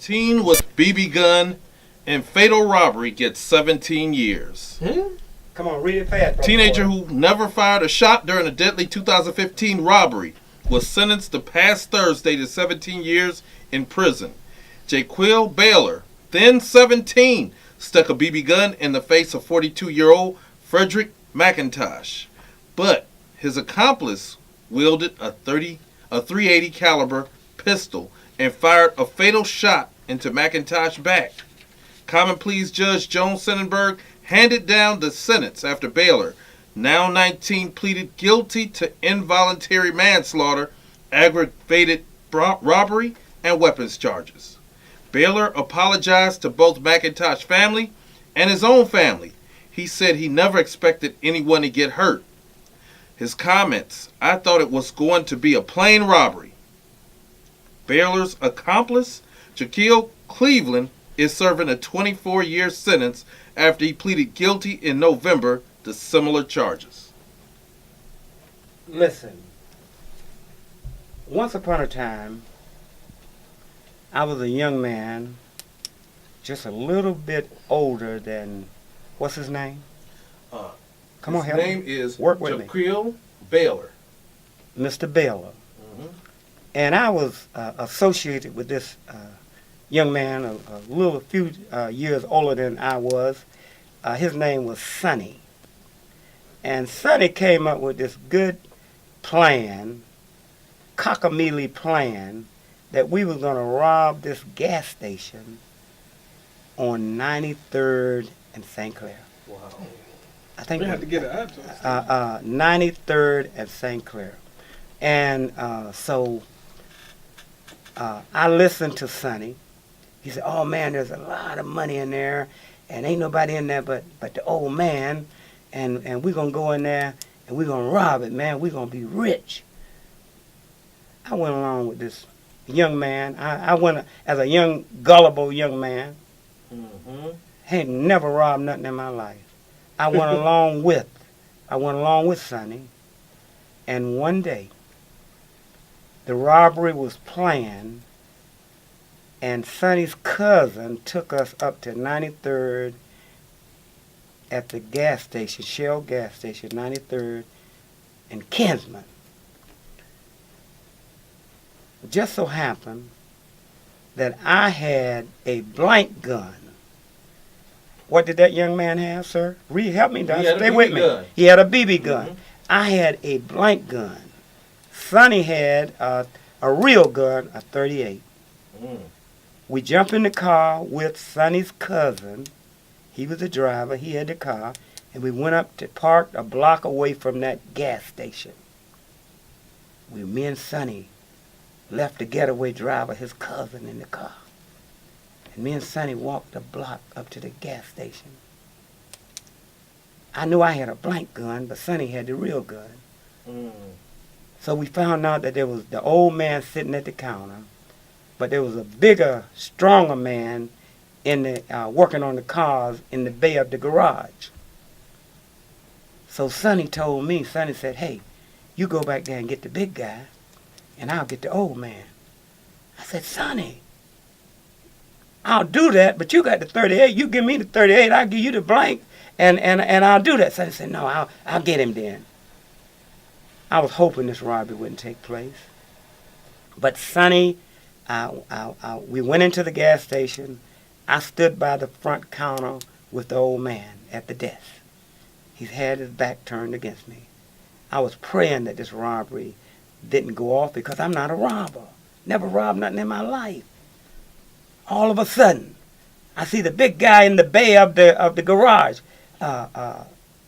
Teen with BB gun and fatal robbery gets 17 years. Come on, read it fast. Teenager who never fired a shot during a deadly 2015 robbery was sentenced the past Thursday to 17 years in prison. Jaquil Baylor, then 17, stuck a BB gun in the face of 42-year-old Frederick McIntosh. But his accomplice wielded a .380 caliber pistol and fired a fatal shot into McIntosh's back. Common Pleas Judge Joan Sennenberg handed down the sentence after Baylor, now 19, pleaded guilty to involuntary manslaughter, aggravated robbery, and weapons charges. Baylor apologized to both McIntosh's family and his own family. He said he never expected anyone to get hurt. His comments, "I thought it was going to be a plain robbery." Baylor's accomplice, Jaquil Cleveland, is serving a 24-year sentence after he pleaded guilty in November to similar charges. Listen, once upon a time, I was a young man, just a little bit older than, what's his name? Come on, help me. His name is Work with me. Jaquil Baylor. Mr. Baylor. And I was associated with this young man, a few years older than I was. His name was Sonny. And Sonny came up with this good plan, cockamamie plan, that we were going to rob this gas station on 93rd and St. Clair. Wow. I think We have to get an address. 93rd and St. Clair. And so I listened to Sonny. He said, "Oh man, there's a lot of money in there, and ain't nobody in there but the old man, and we're gonna go in there and we're gonna rob it, man. We're gonna be rich." I went along with this young man. I went as a young, gullible young man. Had never robbed nothing in my life. I went along with Sonny, and one day the robbery was planned, and Sonny's cousin took us up to 93rd at the gas station, Shell gas station, 93rd and Kinsman. It just so happened that I had a blank gun. What did that young man have, sir? Help me, Don. Stay with me. Gun. He had a BB gun. I had a blank gun. Sonny had a real gun, a .38. We jumped in the car with Sonny's cousin. He was the driver. He had the car. And we went up to park a block away from that gas station. Me and Sonny left the getaway driver, his cousin, in the car. And me and Sonny walked the block up to the gas station. I knew I had a blank gun, but Sonny had the real gun. So we found out that there was the old man sitting at the counter, but there was a bigger, stronger man in the working on the cars in the bay of the garage. So Sonny told me, Sonny said, "Hey, you go back there and get the big guy, and I'll get the old man." I said, "Sonny, I'll do that, but you got the .38. You give me the .38, I'll give you the blank, and I'll do that." Sonny said, "No, I'll get him then." I was hoping this robbery wouldn't take place. But Sonny, we went into the gas station. I stood by the front counter with the old man at the desk. He had his back turned against me. I was praying that this robbery didn't go off because I'm not a robber. Never robbed nothing in my life. All of a sudden, I see the big guy in the bay of the garage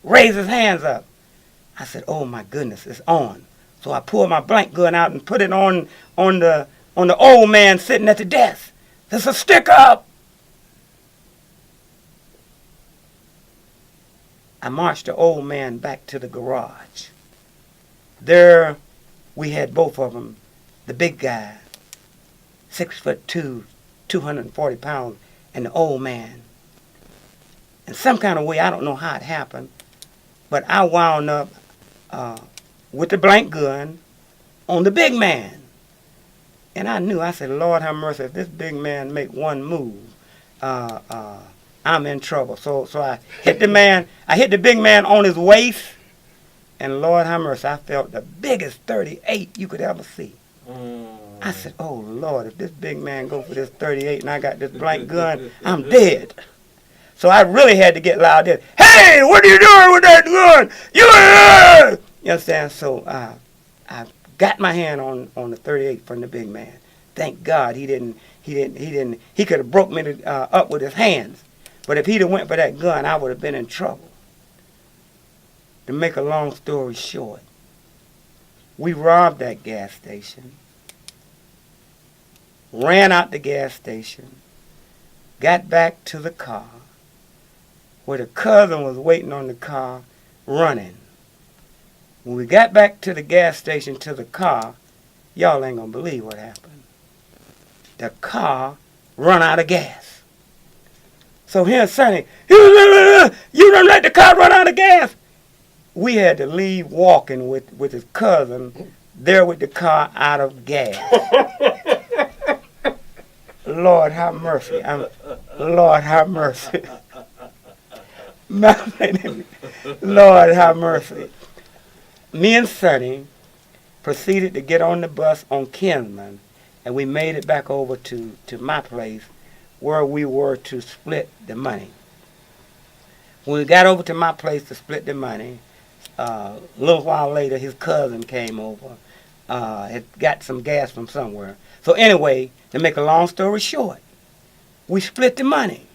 raise his hands up. I said, "Oh my goodness, it's on." So I pulled my blank gun out and put it on the old man sitting at the desk. "There's a stick up." I marched the old man back to the garage. There we had both of them, the big guy, 6'2", 240 pounds, and the old man. In some kind of way, I don't know how it happened, but I wound up with the blank gun on the big man. And I knew, I said, Lord have mercy, if this big man make one move, I'm in trouble. So I hit the big man on his waist, and Lord have mercy, I felt the biggest 38 you could ever see. I said, oh Lord, if this big man go for this 38 and I got this blank gun, I'm dead. So I really had to get loud there. Hey, what are you doing with that gun? You understand? So I got my hand on the 38 from the big man. Thank God he could have broke me up with his hands. But if he'd have went for that gun, I would have been in trouble. To make a long story short, we robbed that gas station, ran out the gas station, got back to the car, where the cousin was waiting on the car, running. When we got back to the gas station, to the car, y'all ain't gonna believe what happened. The car run out of gas. So here's Sonny, you done let the car run out of gas. We had to leave walking with his cousin there with the car out of gas. Lord have mercy. Lord have mercy. Lord have mercy. Me and Sonny proceeded to get on the bus on Kinsman, and we made it back over to my place where we were to split the money. When we got over to my place to split the money, a little while later his cousin came over, had got some gas from somewhere. So anyway, to make a long story short, we split the money.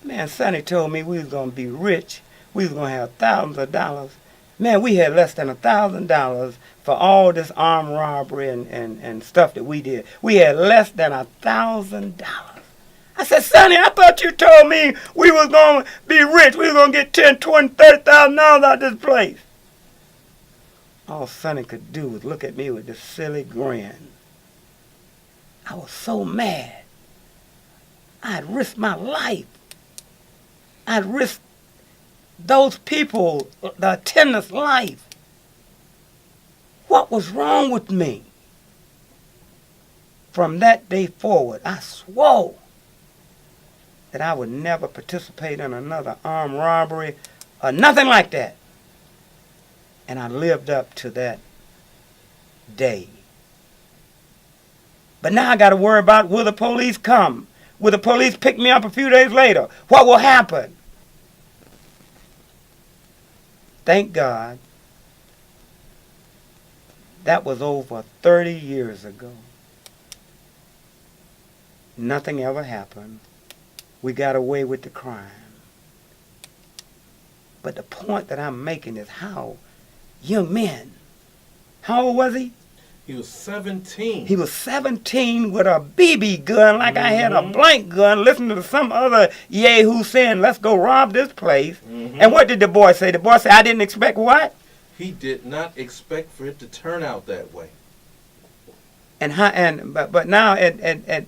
Man, Sonny told me we was going to be rich. We was going to have thousands of dollars. Man, we had less than $1,000 for all this armed robbery and stuff that we did. We had less than $1,000. I said, Sonny, I thought you told me we was going to be rich. We was going to get $10,000, $20,000, $30,000 out of this place. All Sonny could do was look at me with this silly grin. I was so mad. I had risked my life. I had risked those people, the attendant's life. What was wrong with me? From that day forward, I swore that I would never participate in another armed robbery or nothing like that. And I lived up to that day. But now I got to worry about, will the police come? Will the police pick me up a few days later? What will happen? Thank God, that was over 30 years ago. Nothing ever happened. We got away with the crime. But the point that I'm making is how young men, how old was he? He was 17. He was 17 with a BB gun like I had a blank gun, listening to some other yahoo saying, let's go rob this place. And what did the boy say? The boy said, I didn't expect what? He did not expect for it to turn out that way. But now at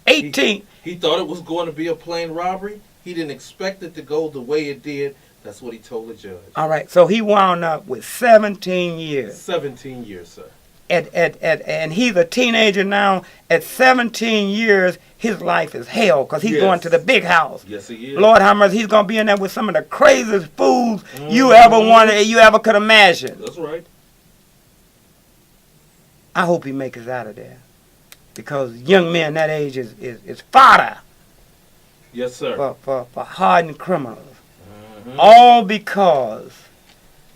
18... He thought it was going to be a plain robbery. He didn't expect it to go the way it did. That's what he told the judge. All right, so he wound up with 17 years. 17 years, sir. And he's a teenager now. At 17 years, his life is hell because he's going to the big house. Yes, he is. Lord have mercy, he's going to be in there with some of the craziest fools you ever could imagine. That's right. I hope he makes it out of there because young men that age is fodder. Yes, sir. For hardened criminals. All because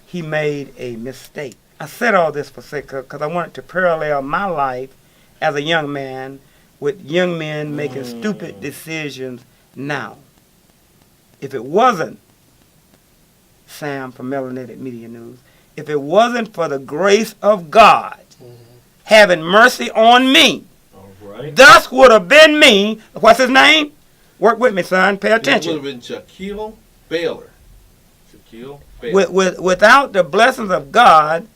he made a mistake. I said all this for sake because I wanted to parallel my life as a young man with young men making stupid decisions now. If it wasn't, Sam from Melanated Media News, if it wasn't for the grace of God having mercy on me, thus would have been me. What's his name? Work with me, son. Pay attention. It would have been Shaquille Baylor. Without the blessings of God,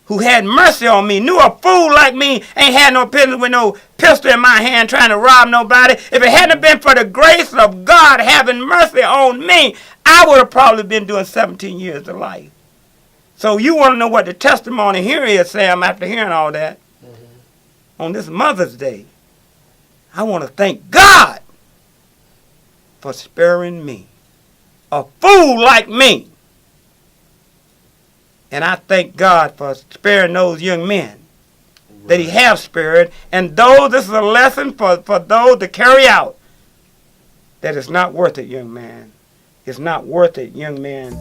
who had mercy on me, knew a fool like me ain't had no business with no pistol in my hand trying to rob nobody. If it hadn't been for the grace of God having mercy on me, I would have probably been doing 17 years to life. So you want to know what the testimony here is, Sam, after hearing all that? on this Mother's Day, I want to thank God for sparing me, a fool like me. And I thank God for sparing those young men that he have spared. And though this is a lesson for those to carry out, that it's not worth it, young man. It's not worth it, young man,